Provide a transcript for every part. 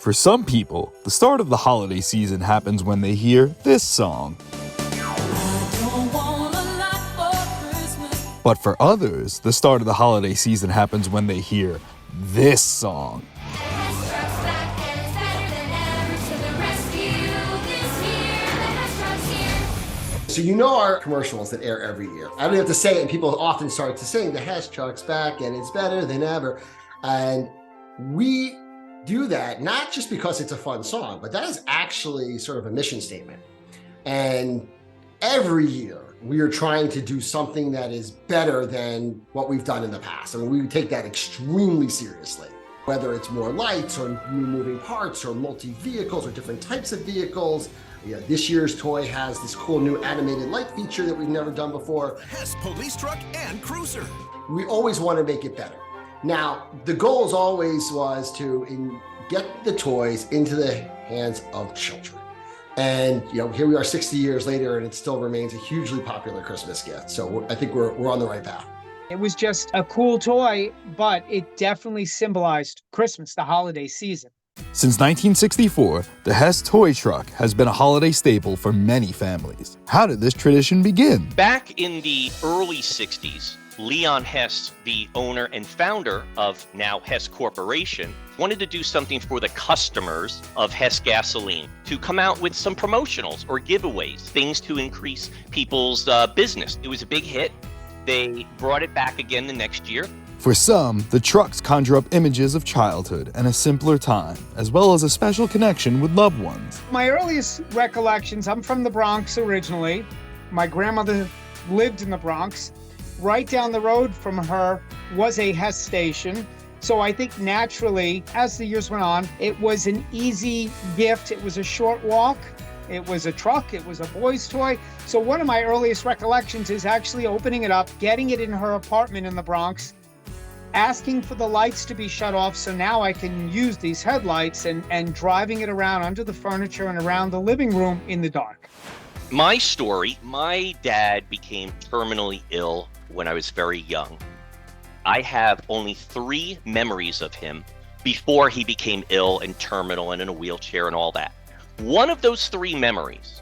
For some people, the start of the holiday season happens when they hear this song. But for others, the start of the holiday season happens when they hear this song. So you know our commercials that air every year. I don't have to say it, and people often start to sing, the Hess Truck's back and it's better than ever. And we do that not just because it's a fun song, but that is actually sort of a mission statement. And every year we are trying to do something that is better than what we've done in the past. I mean, we take that extremely seriously, whether it's more lights or new moving parts or multi-vehicles or different types of vehicles. Yeah, this year's toy has this cool new animated light feature that we've never done before. Hess Police Truck and Cruiser. We always want to make it better. Now, the goal always was to get the toys into the hands of children. And here we are 60 years later, and it still remains a hugely popular Christmas gift. So I think we're on the right path. It was just a cool toy, but it definitely symbolized Christmas, the holiday season. Since 1964, the Hess toy truck has been a holiday staple for many families. How did this tradition begin? Back in the early 60s, Leon Hess, the owner and founder of now Hess Corporation, wanted to do something for the customers of Hess Gasoline, to come out with some promotionals or giveaways, things to increase people's business. It was a big hit. They brought it back again the next year. For some, the trucks conjure up images of childhood and a simpler time, as well as a special connection with loved ones. My earliest recollections, I'm from the Bronx originally. My grandmother lived in the Bronx. Right down the road from her was a Hess station. So I think naturally, as the years went on, it was an easy gift. It was a short walk. It was a truck. It was a boy's toy. So one of my earliest recollections is actually opening it up, getting it in her apartment in the Bronx, asking for the lights to be shut off so now I can use these headlights, and driving it around under the furniture and around the living room in the dark. My story, my dad became terminally ill when I was very young. I have only 3 memories of him before he became ill and terminal and in a wheelchair and all that. One of those 3 memories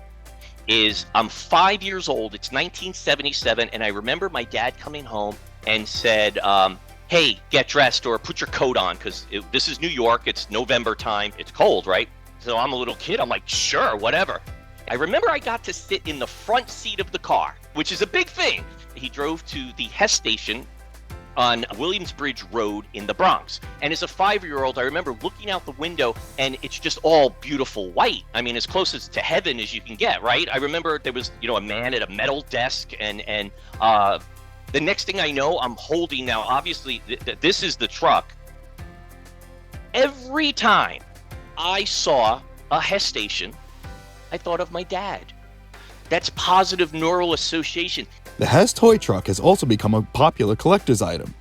is I'm 5 years old, it's 1977, and I remember my dad coming home and said, hey, get dressed or put your coat on, because this is New York, it's November time, it's cold, right? So I'm a little kid, I'm like, sure, whatever. I remember I got to sit in the front seat of the car, which is a big thing. He drove to the Hess station on Williamsbridge Road in the Bronx. And as a 5-year-old, I remember looking out the window and it's just all beautiful white. I mean, as close as to heaven as you can get, right? I remember there was, a man at a metal desk and the next thing I know, I'm holding now, obviously, this is the truck. Every time I saw a Hess station, I thought of my dad. That's positive neural association. The Hess toy truck has also become a popular collector's item,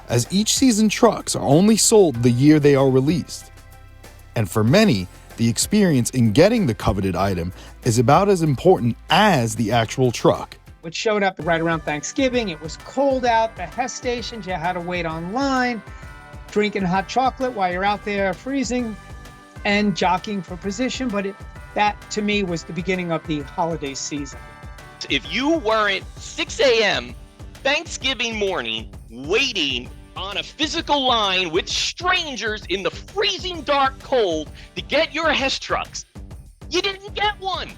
as each season trucks are only sold the year they are released. And for many, the experience in getting the coveted item is about as important as the actual truck. It showed up right around Thanksgiving. It was cold out. The Hess stations, you had to wait online, drinking hot chocolate while you're out there freezing and jockeying for position. But that, to me, was the beginning of the holiday season. If you weren't 6 a.m. Thanksgiving morning waiting on a physical line with strangers in the freezing dark cold to get your Hess trucks, you didn't get one.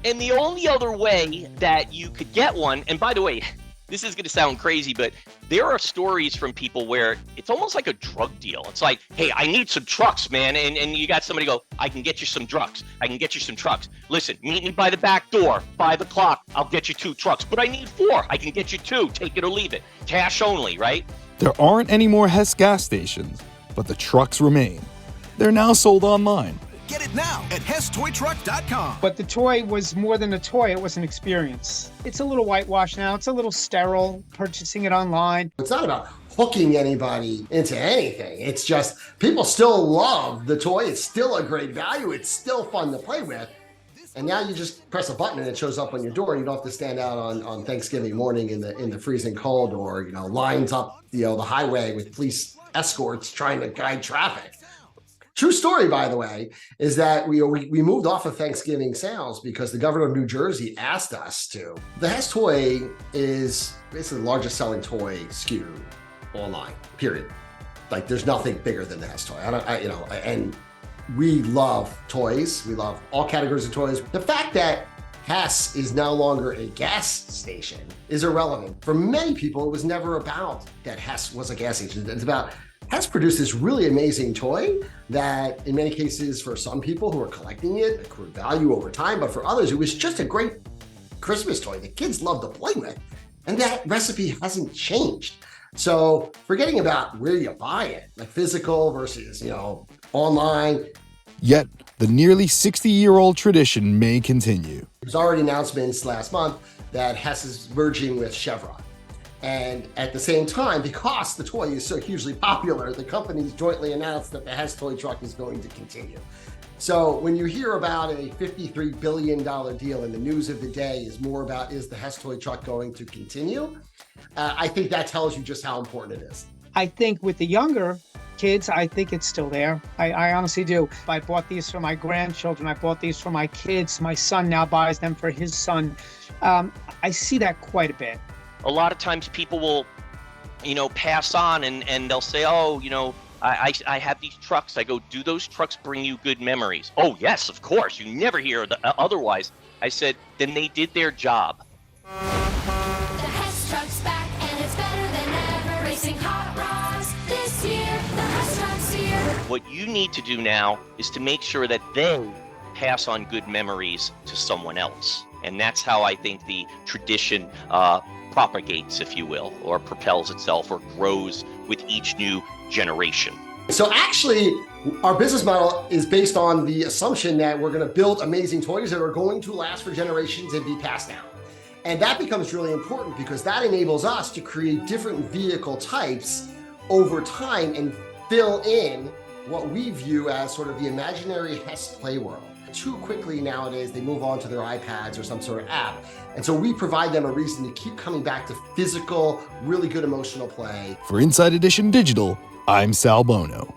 And the only other way that you could get one, and by the way, this is going to sound crazy, but there are stories from people where it's almost like a drug deal. It's like, hey, I need some trucks, man. And you got somebody go, I can get you some trucks. I can get you some trucks. Listen, meet me by the back door, 5 o'clock. I'll get you 2 trucks, but I need 4. I can get you 2. Take it or leave it. Cash only, right? There aren't any more Hess gas stations, but the trucks remain. They're now sold online. Get it now at HessToyTruck.com. But the toy was more than a toy, it was an experience. It's a little whitewashed now, it's a little sterile, purchasing it online. It's not about hooking anybody into anything. It's just people still love the toy. It's still a great value. It's still fun to play with. And now you just press a button and it shows up on your door. You don't have to stand out on Thanksgiving morning in the freezing cold or, lines up, the highway with police escorts trying to guide traffic. True story, by the way, is that we moved off of Thanksgiving sales because the governor of New Jersey asked us to. The Hess toy is basically the largest selling toy SKU online, period. Like, there's nothing bigger than the Hess toy. And we love toys. We love all categories of toys. The fact that Hess is no longer a gas station is irrelevant. For many people, it was never about that Hess was a gas station. It's about Hess produced this really amazing toy that in many cases, for some people who are collecting it, accrued value over time, but for others, it was just a great Christmas toy that kids love to play with. And that recipe hasn't changed. So forgetting about where you buy it, like physical versus, online. Yet, the nearly 60-year-old tradition may continue. There's already announcements last month that Hess is merging with Chevron. And at the same time, because the toy is so hugely popular, the companies jointly announced that the Hess toy truck is going to continue. So when you hear about a $53 billion deal and the news of the day is more about, is the Hess toy truck going to continue? I think that tells you just how important it is. I think with the younger kids, I think it's still there. I honestly do. I bought these for my grandchildren. I bought these for my kids. My son now buys them for his son. I see that quite a bit. A lot of times people will, pass on and they'll say, oh, I have these trucks. I go, do those trucks bring you good memories? Oh, yes, of course. You never hear otherwise. I said, then they did their job. The Hess Truck's back and it's better than ever. Racing hot rods this year. The Hess Truck's here. What you need to do now is to make sure that they pass on good memories to someone else. And that's how I think the tradition propagates, if you will, or propels itself or grows with each new generation. So actually, our business model is based on the assumption that we're going to build amazing toys that are going to last for generations and be passed down. And that becomes really important because that enables us to create different vehicle types over time and fill in what we view as sort of the imaginary Hess play world. Too quickly nowadays, they move on to their iPads or some sort of app. And so we provide them a reason to keep coming back to physical, really good emotional play. For Inside Edition Digital, I'm Sal Bono.